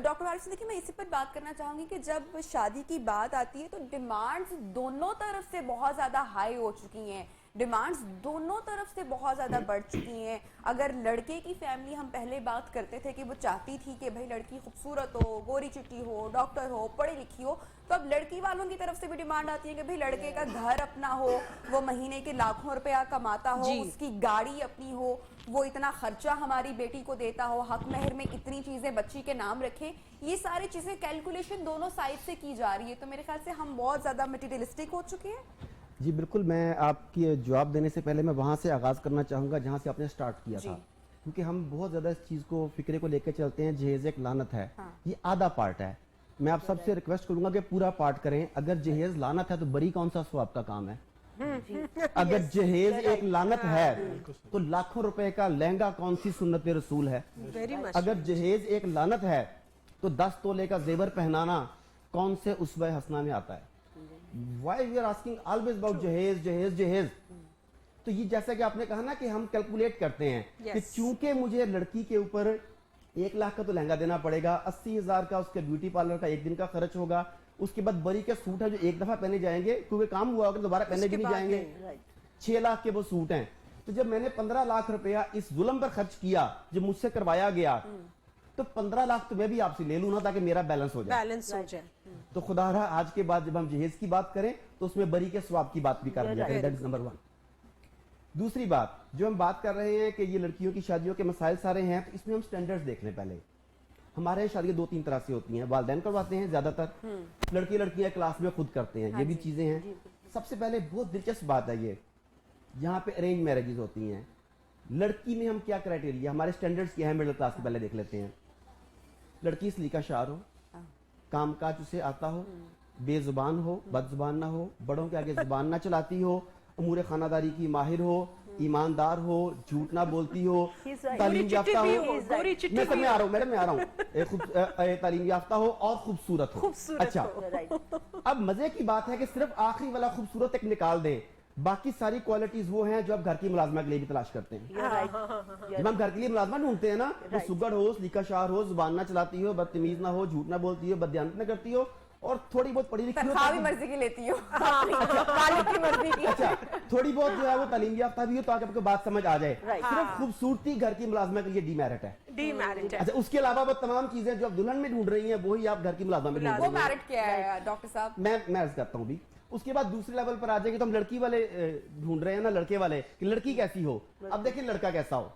Doctor عارف سے دیکھیں میں اسی پر بات کرنا چاہوں گی کہ جب شادی کی بات آتی ہے تو ڈیمانڈز دونوں طرف سے بہت زیادہ ہائی ہو چکی ہیں، ڈیمانڈز دونوں طرف سے بہت زیادہ بڑھ چکی ہیں. اگر لڑکے کی فیملی ہم پہلے بات کرتے تھے کہ وہ چاہتی تھی کہ بھائی لڑکی خوبصورت ہو، گوری چٹی ہو، ڈاکٹر ہو، پڑھی لکھی ہو، تو اب لڑکی والوں کی طرف سے بھی ڈیمانڈ آتی ہے کہ بھائی لڑکے کا گھر اپنا ہو، وہ مہینے کے لاکھوں روپیہ کماتا ہو، اس کی گاڑی اپنی ہو، وہ اتنا خرچہ ہماری بیٹی کو دیتا ہو، حق مہر میں اتنی چیزیں بچی کے نام رکھے. یہ ساری چیزیں کیلکولیشن دونوں سائڈ سے کی جا رہی ہے، تو میرے خیال سے ہم بہت زیادہ مٹیریلسٹک ہو چکے ہیں. جی بالکل، میں آپ کی جواب دینے سے پہلے میں وہاں سے آغاز کرنا چاہوں گا جہاں سے آپ نے سٹارٹ کیا تھا، کیونکہ ہم بہت زیادہ اس چیز کو فکرے کو لے کے چلتے ہیں جہیز ایک لعنت ہے. یہ آدھا پارٹ ہے. میں آپ سب سے ریکویسٹ کروں گا کہ پورا پارٹ کریں. اگر جہیز لعنت ہے تو بری کون سا ثواب کا کام ہے؟ اگر جہیز ایک لعنت ہے تو لاکھوں روپے کا لہنگا کون سی سنت رسول ہے؟ اگر جہیز ایک لعنت ہے تو 10 تولے کا زیور پہنانا کون سے اسوہ حسنہ میں آتا ہے؟ Why we are asking always about جہیز جہیز جہیز؟ تو یہ جیسا کہ آپ نے کہا نا کہ ہم کیلکولیٹ کرتے ہیں کہ چونکہ مجھے لڑکی کے اوپر 1 لاکھ کا تو لہنگا دینا پڑے گا، 80,000 کا اس کے بیوٹی پارلر کا ایک دن کا خرچ ہوگا، اس کے بعد بری کے سوٹ ہے جو ایک دفعہ پہنے جائیں گے کیونکہ کام ہوا ہوگا دوبارہ پہنے بھی نہیں جائیں گے. 6 لاکھ کے وہ سوٹ ہیں. تو جب میں نے 15 لاکھ روپیہ اس ظلم پر خرچ کیا جو مجھ سے کروایا گیا، تو 15 لاکھ تو میں بھی آپ سے لے لوں نا تاکہ میرا بیلنس ہو جائے. تو خدا رہا آج کے بعد جب ہم جہیز کی بات کریں تو اس میں بری کے ثواب کی بات بھی کر لیا کریں. That is number 1. دوسری بات جو ہم بات کر رہے ہیں کہ یہ لڑکیوں کی شادیوں کے مسائل سارے ہیں، تو اس میں ہم سٹینڈرڈز دیکھ لیں. پہلے ہمارے یہاں شادیاں 2-3 طرح سے ہوتی ہیں. والدین کرواتے ہیں زیادہ تر، لڑکیاں کلاس میں خود کرتے ہیں. یہ بھی چیزیں ہیں. سب سے پہلے بہت دلچسپ بات ہے یہ، یہاں پہ ارینج میرجز ہوتی ہیں. لڑکی میں ہم کیا کرائٹیریا، ہمارے سٹینڈرڈز کیا ہیں مڈل کلاس کے پہلے دیکھ لیتے ہیں. لڑکی سلیقہ شعر ہو، کام کاج اسے آتا ہو، بے زبان ہو، بد زبان نہ ہو، بڑوں کے آگے زبان نہ چلاتی ہو، امور خانہ داری کی ماہر ہو، ایماندار ہو، جھوٹ نہ بولتی ہو، تعلیم یافتہ ہو. میں آ رہا ہوں تعلیم یافتہ ہو اور خوبصورت ہو. اچھا، اب مزے کی بات ہے کہ صرف آخری والا خوبصورت ایک نکال دیں، باقی ساری کوالٹیز وہ ہیں جو آپ گھر کی ملازمہ کے لیے بھی تلاش کرتے ہیں. جب ہم گھر کے لیے ملازمہ ڈھونڈتے ہیں نا، وہ سگڑ ہو، سلیقہ شعر ہو، زبان نہ چلاتی ہو، بدتمیز نہ ہو، جھوٹ نہ بولتی ہو، بددیانت نہ کرتی ہو، اور تھوڑی بہت پڑھی لکھی ہو، تنخواہ بھی مرضی کی لیتی ہو، مالک کی مرضی کی. اچھا، تھوڑی بہت جو ہے وہ تعلیم یافتہ بھی ہو تاکہ آپ کو بات سمجھ آ جائے. صرف خوبصورتی گھر کی ملازمہ کے لیے ڈی میرٹ ہے. اچھا، اس کے علاوہ وہ تمام چیزیں جو آپ دلہن میں ڈھونڈ رہی ہیں وہی آپ گھر کی ملازمہ میں ڈھونڈ رہی ہیں. وہ میرٹ کیا ہے ڈاکٹر صاحب؟ میں عرض کرتا ہوں بھی. اس کے بعد دوسرے لیول پر آ جائے گی تو ہم لڑکی والے ڈھونڈ رہے ہیں نا، لڑکے والے کہ لڑکی کیسی ہو. اب دیکھیں لڑکا کیسا ہو.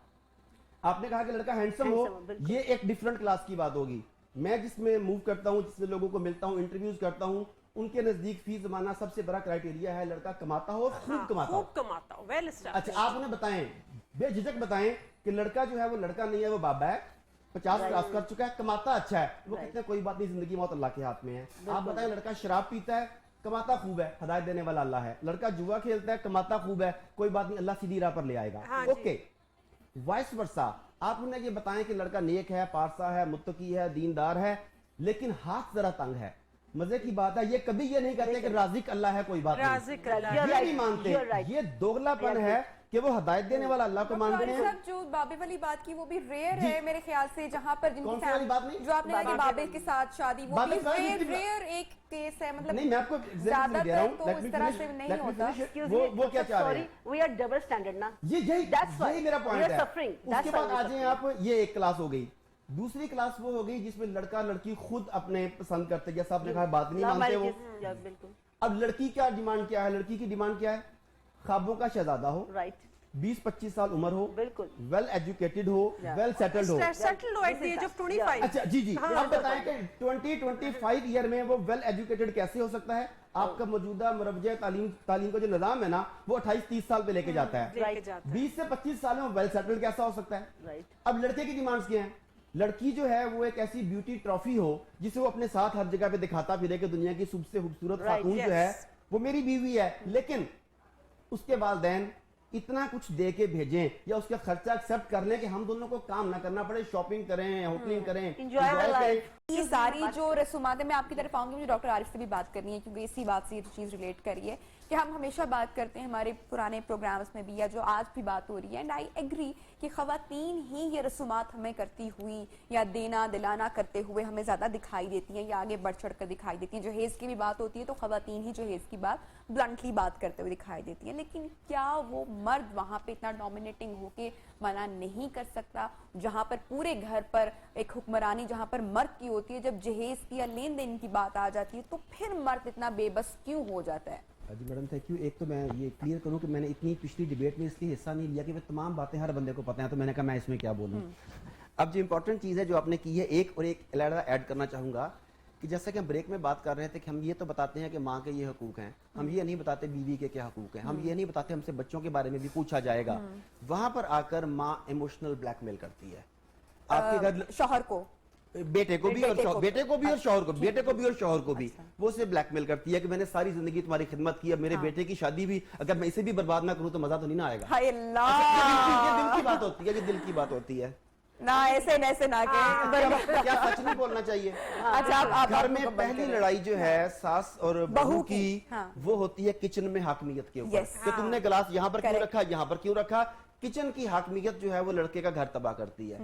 آپ نے کہا کہ لڑکا ہینڈسم ہو، یہ ایک ڈیفرنٹ کلاس کی بات ہوگی. میں جس میں موو کرتا ہوں، جس میں لوگوں کو ملتا ہوں، انٹرویوز کرتا ہوں، ان کے نزدیک فی زمانہ سب سے بڑا کرائٹیریا ہے لڑکا کماتا ہو، خوب کماتا ہو. اچھا، آپ انہیں بتائیں، بے جھجک بتائیں کہ لڑکا جو ہے وہ لڑکا نہیں ہے، وہ بابا ہے، 50 کلاس کر چکا ہے، کماتا اچھا ہے. وہ کہتے ہیں کوئی بات نہیں، زندگی موت اللہ کے ہاتھ میں ہے. آپ بتائیں لڑکا شراب پیتا ہے، کماتا خوب ہے، ہدایت دینے والا اللہ ہے. لڑکا جوا کھیلتا ہے، کماتا خوب ہے، کوئی بات نہیں، اللہ سیدھی راہ پر لے آئے گا. Okay, vice versa. آپ انہیں یہ بتائیں کہ لڑکا نیک ہے، پارسا ہے، متقی ہے، دیندار ہے، لیکن ہاتھ ذرا تنگ ہے. مزے کی بات ہے یہ کبھی یہ نہیں کہتے کہ رازق اللہ ہے، کوئی بات نہیں، یہ نہیں مانتے. یہ دوغلا پن ہے کہ وہ ہدایت دینے والا اللہ کو مانتے ہیں. جو بابے والی بات کی وہ بھی ریئر ہے میرے خیال سے، جہاں پر جن کی جو آپ نے کہا کہ بابے کے ساتھ شادی، وہ بھی ریئر ایک کیس ہے. مطلب نہیں، میں آپ کو زیادہ تر تو اس طرح سے نہیں ہوتا. وہ کیا چاہ رہے ہیں؟ We are double standard نا. یہی میرا پوائنٹ ہے. اس کے بعد آ جائیں آپ، یہ ایک کلاس ہو گئی. دوسری کلاس وہ ہو گئی جس میں لڑکا لڑکی خود اپنے پسند کرتے، جیسا آپ نے کہا بات نہیں مانتے وہ. اب لڑکی کیا ڈیمانڈ کیا ہے؟ لڑکی کی ڈیمانڈ کیا ہے؟ خوابوں کا شہزادہ ہو، 20-25 سال عمر ہو، ویل ایجوکیٹڈ ہو، ویل سیٹلڈ ہو. اچھا جی آپ بتائیں کہ 20-25 ایئر میں وہ ویل ایجوکیٹڈ کیسے ہو سکتا ہے؟ آپ کا موجودہ مربجہ تعلیم کا جو نظام ہے نا وہ 28-30 سال پہ لے کے جاتا ہے. 20 سے 25 سال میں ویل سیٹلڈ کیسا ہو سکتا ہے؟ اب لڑکے کی ڈیمانڈز کیا ہیں؟ لڑکی جو ہے وہ ایک ایسی بیوٹی ٹرافی ہو جسے وہ اپنے ساتھ ہر جگہ پہ دکھاتا پھرے کہ دنیا کی سب سے خوبصورت خاتون جو ہے وہ میری بیوی ہے، لیکن اس کے والدین اتنا کچھ دے کے بھیجیں یا اس کا خرچہ ایکسپٹ کر لیں کہ ہم دونوں کو کام نہ کرنا پڑے، شاپنگ کریں، ہوٹلنگ کریں، انجوائے کریں. یہ ساری جو رسومات ہیں، میں آپ کی طرف آؤں گی، مجھے ڈاکٹر عارف سے بھی بات کرنی ہے کیونکہ اسی بات سے یہ چیز ریلیٹ کری ہے کہ ہم ہمیشہ بات کرتے ہیں ہمارے پرانے پروگرامز میں بھی یا جو آج بھی بات ہو رہی ہے، اینڈ آئی ایگری کہ خواتین ہی یہ رسومات ہمیں کرتی ہوئی یا دینا دلانا کرتے ہوئے ہمیں زیادہ دکھائی دیتی ہیں یا آگے بڑھ چڑھ کر دکھائی دیتی ہیں. جہیز کی بھی بات ہوتی ہے تو خواتین ہی جہیز کی بات بلنٹلی بات کرتے ہوئے دکھائی دیتی ہیں، لیکن کیا وہ مرد وہاں پہ اتنا ڈومینیٹنگ ہو کے منع نہیں کر سکتا؟ جہاں پر پورے گھر پر ایک حکمرانی جہاں پر مرد کی ہوتی ہے، جب جہیز کی یا لین دین کی بات آ جاتی ہے تو پھر مرد اتنا بے بس کیوں ہو جاتا ہے؟ جی میڈم تھینک یو. ایک تو میں یہ کلیئر کروں کہ میں نے اتنی پچھلی ڈیبیٹ میں اس لیے حصہ نہیں لیا کہ وہ تمام باتیں ہر بندے کو پتہ ہیں، تو میں نے کہا میں اس میں کیا بولوں. اب جو امپورٹنٹ چیز ہے جو آپ نے کی ہے، ایک علیحدہ ایڈ کرنا چاہوں گا کہ جیسا کہ ہم بریک میں بات کر رہے تھے کہ ہم یہ تو بتاتے ہیں کہ ماں کے یہ حقوق ہیں، ہم یہ نہیں بتاتے بیوی کے کیا حقوق ہیں، ہم یہ نہیں بتاتے ہم سے بچوں کے بارے میں بھی پوچھا جائے گا. وہاں پر آ کر ماں ایموشنل بلیک میل کرتی ہے آپ کے گھر شوہر کو، بیٹے کو بھی اور بیٹے کو بھی اور شوہر کو، بیٹے کو بھی اور شوہر کو بھی. وہ اسے بلیک میل کرتی ہے کہ میں نے ساری زندگی تمہاری خدمت کی، اب میرے بیٹے کی شادی بھی اگر میں اسے بھی برباد نہ کروں تو مزہ تو نہیں نہ آئے گا. ہائے اللہ، یہ دل کی بات ہوتی ہے، یہ دل کی بات ہوتی ہے. نہ ایسے نہ کہ کیا سچ نہیں بولنا چاہیے؟ اچھا، گھر میں پہلی لڑائی جو ہے ساس اور بہو کی وہ ہوتی ہے کچن میں حاکمیت کے اوپر کہ تم نے گلاس یہاں پر کیوں رکھا، یہاں پر کیوں رکھا. کچن کی حاکمیت جو ہے وہ لڑکے کا گھر تباہ کرتی ہے.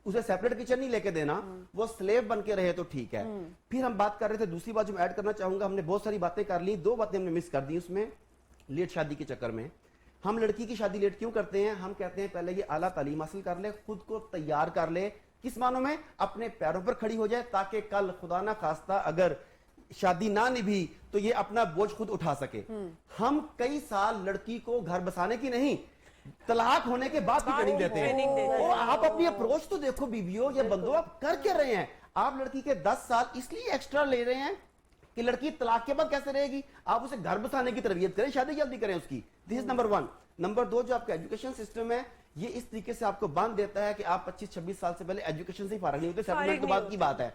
اسے سیپریٹ کچن نہیں لے کے دینا، وہ سلیو بن کے رہے تو ٹھیک ہے. پھر ہم بات کر رہے تھے، دوسری بات جو میں ایڈ کرنا چاہوں گا، ہم نے بہت ساری باتیں کر لی، دو باتیں ہم نے مس کر دی اس میں. لیٹ شادی کے چکر میں ہم لڑکی کی شادی لیٹ کیوں کرتے ہیں؟ ہم کہتے ہیں پہلے یہ اعلیٰ تعلیم حاصل کر لے، خود کو تیار کر لے، کس معنوں میں؟ اپنے پیروں پر کھڑی ہو جائے تاکہ کل خدا نہ خواستہ اگر شادی نہ نبھی تو یہ اپنا بوجھ خود اٹھا سکے. ہم کئی سال لڑکی کو گھر بسانے کی نہیں، طلاق ہونے کے بعد بھی ٹریننگ دیتے ہیں. آپ اپنی اپروچ تو دیکھو بیویوں یا بندوں، آپ کر کے رہے ہیں. آپ لڑکی کے 10 سال اس لیے ایکسٹرا لے رہے ہیں کہ لڑکی طلاق کے بعد کیسے رہے گی. آپ اسے گھر بسانے کی تربیت کریں، شادی جلدی کریں اس کی. دس از نمبر 1. نمبر 2، جو آپ کا ایجوکیشن سسٹم ہے یہ اس طریقے سے آپ کو باندھ دیتا ہے کہ آپ 25-26 سال سے پہلے ایجوکیشن سے ہی فارغ نہیں ہوتے. سیٹلمنٹ کے بعد کی بات ہے،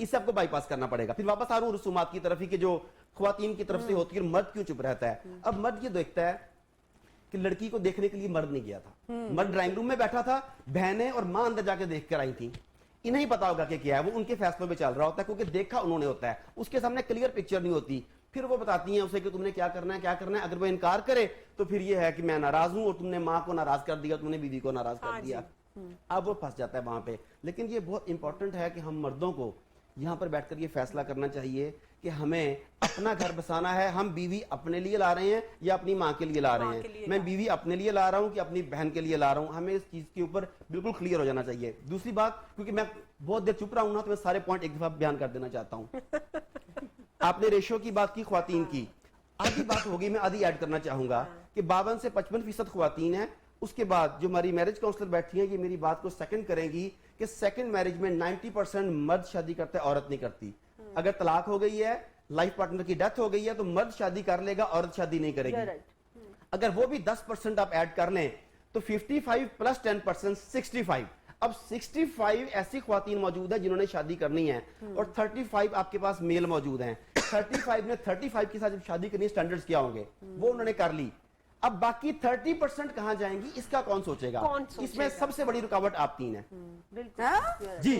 اس سے آپ کو بائی پاس کرنا پڑے گا. پھر واپس آ رہا ہوں رسومات کی طرف ہی کہ جو خواتین کی طرف سے ہوتی ہے، مرد کیوں چپ رہتا ہے. اب مرد یہ دیکھتا ہے کہ لڑکی کو دیکھنے کے لیے مرد نہیں گیا تھا، مرد ڈرائنگ روم میں بیٹھا تھا، بہنیں اور ماں اندر جا کے دیکھ کر آئی تھیں. انہیں پتا ہوگا کہ کیا ہے، وہ ان کے فیصلوں پہ چل رہا ہوتا ہے کیونکہ دیکھا انہوں نے ہوتا ہے، اس کے سامنے کلیئر پکچر نہیں ہوتی. پھر وہ بتاتی ہیں اسے کہ تم نے کیا کرنا ہے کیا کرنا ہے. اگر وہ انکار کرے تو پھر یہ ہے کہ میں ناراض ہوں اور تم نے ماں کو ناراض کر دیا، تم نے بیوی کو ناراض کر دیا. اب وہ پھنس جاتا ہے وہاں پہ. لیکن یہ بہت امپورٹنٹ ہے کہ ہم مردوں کو یہاں پر بیٹھ کر یہ فیصلہ کرنا چاہیے کہ ہمیں اپنا گھر بسانا ہے. ہم بیوی اپنے لیے لا رہے ہیں یا اپنی ماں کے لیے لا رہے ہیں؟ میں بیوی اپنے لیے لا رہا ہوں کہ اپنی بہن کے لیے لا رہا ہوں؟ ہمیں اس چیز کے اوپر بالکل کلیئر ہو جانا چاہیے. دوسری بات، کیونکہ میں بہت دیر چپ رہا ہوں نا تو میں سارے پوائنٹ ایک دفعہ بیان کر دینا چاہتا ہوں. آپ نے ریشو کی بات کی خواتین کی، آدھی بات ہوگی، میں آدھی ایڈ کرنا چاہوں گا کہ 52 سے 55% خواتین ہیں. اس کے بعد جو ہماری میرج کاؤنسلر بیٹھی ہیں یہ میری بات کو سیکنڈ کریں گی کہ سیکنڈ میرج میں 90% مرد شادی کرتا ہے، عورت نہیں کرتی. اگر طلاق ہو گئی ہے، لائف پارٹنر کی ڈیتھ ہو گئی ہے تو مرد شادی کر لے گا، عورت شادی نہیں کرے گی. اگر وہ بھی 10% آپ ایڈ کر لیں تو 55 + 10% 65. اب 65 ایسی خواتین موجود ہیں جنہوں نے شادی کرنی ہے اور 35 آپ کے پاس میل موجود ہیں. 35 نے 35 کے ساتھ جب شادی کرنی ہے، سٹینڈرڈز کیا ہوں گے وہ انہوں نے کر لی. اب باقی 30% کہاں جائیں گی، اس کا کون سوچے گا؟ اس میں سب سے بڑی رکاوٹ آپ تین ہیں. جی،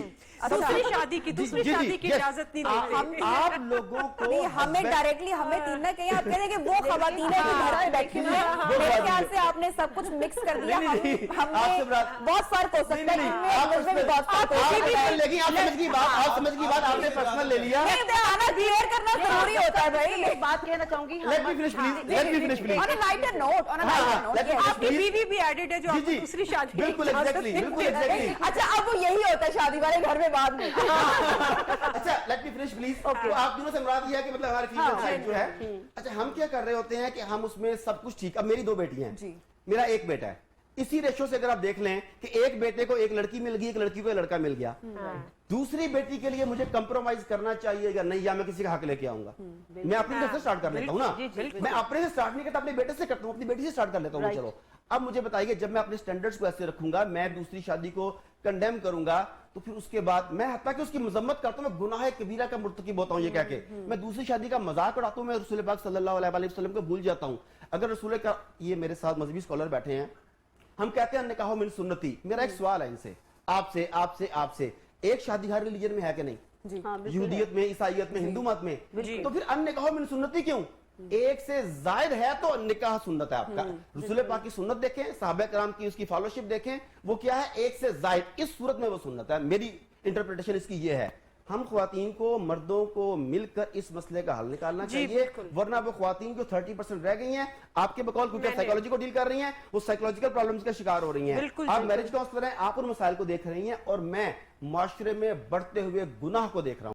دوسری شادی کی اجازت نہیں دیتے آپ لوگوں کو. ہمیں ڈائریکٹلی ہمیں تین نہ کہیں، آپ کہہ رہے ہیں کہ وہ خواتین ہیں جو گھر پہ بیٹھی ہوئی ہیں. میرے خیال سے آپ نے سب کچھ مکس کر دیا. ہم میں بہت فرق ہو سکتا ہے، ان میں بھی بہت فرق ہو سکتا ہے. لیکن آپ سمجھ کی بات آپ نے پرسنل لے لیا. آنا کلیئر کرنا ضروری ہوتا ہے بھائی. ایک بات کہنا چاہوں گی، Let me finish please. On a lighter note, آپ کی بیوی بھی ایڈڈ ہے جو آپ کو دوسری شادی. بالکل ایگزیکٹلی. اچھا اب وہ یہی ہوتا ہے شادی والے گھر میں بعد میں. اچھا لیٹ می فنش پلیز. تو آپ دونوں سے مراد یہ ہے کہ مطلب ہماری فیمل سائڈ جو ہے، اچھا ہم کیا کر رہے ہوتے ہیں کہ ہم اس میں سب کچھ ٹھیک. اب میری 2 بیٹیاں ہیں، میرا 1 بیٹا ہے. اسی ریشو سے اگر آپ دیکھ لیں کہ ایک بیٹے کو ایک لڑکی مل گئی، ایک لڑکی کو ایک لڑکا مل گیا، دوسری بیٹی کے لیے مجھے کمپرومائز کرنا چاہیے یا نہیں، یا میں کسی کا حق لے کے آؤں گا؟ میں اپنی طرف سے سٹارٹ کر لیتا ہوں نا. میں اپنے سے سٹارٹ نہیں کرتا، اپنے بیٹے سے کرتا ہوں، اپنی بیٹی سے سٹارٹ کر لیتا ہوں. چلو اب مجھے بتائیے، جب میں اپنے سٹینڈرڈز کو ایسے رکھوں گا، میں دوسری شادی کو کنڈیم کروں گا تو پھر اس کے بعد میں حتیٰ کہ اس کی مذمت کرتا ہوں، میں گناہ کبیرہ کا مرتکب ہوتا ہوں یہ کہہ کے. میں دوسری شادی کا مذاق اڑاتا ہوں، میں رسول پاک صلی اللہ علیہ وسلم کو بھول جاتا ہوں. اگر رسول کا، یہ میرے ساتھ مذہبی اسکالر بیٹھے ہیں، ہم کہتے ہیں نکاح من سنتی. میرا ایک سوال ہے ان سے، آپ سے ایک شادی ہر ریلیجن میں ہے کہ نہیں؟ جی ہاں بالکل یہودیت میں، عیسائیت میں، ہندو مت میں، جی۔ تو پھر ان نکاحوں میں سنتی کیوں؟ ایک سے زائد ہے تو نکاح سنت ہے آپ کا۔ رسول پاک کی سنت دیکھیں، صحابہ کرام کی اس کی فالوشپ دیکھیں، وہ کیا ہے؟ ایک سے زائد، اس صورت میں وہ سنت ہے۔ میری انٹرپریٹیشن اس کی یہ ہے۔ ہم خواتین کو، مردوں کو مل کر اس مسئلے کا حل نکالنا جی، چاہیے، بالکل۔ ورنہ وہ خواتین جو 30% رہ گئی ہیں آپ کے بقول، کیونکہ سائیکالوجی کو ڈیل کر رہی ہیں، وہ سائیکالوجیکل پرابلمز کا شکار ہو رہی ہیں۔ بالکل، آپ بالکل۔ میرج کاؤنسلر ہیں، آپ ان مسائل کو دیکھ رہی ہیں، اور میں معاشرے میں بڑھتے ہوئے گناہ کو دیکھ رہا ہوں۔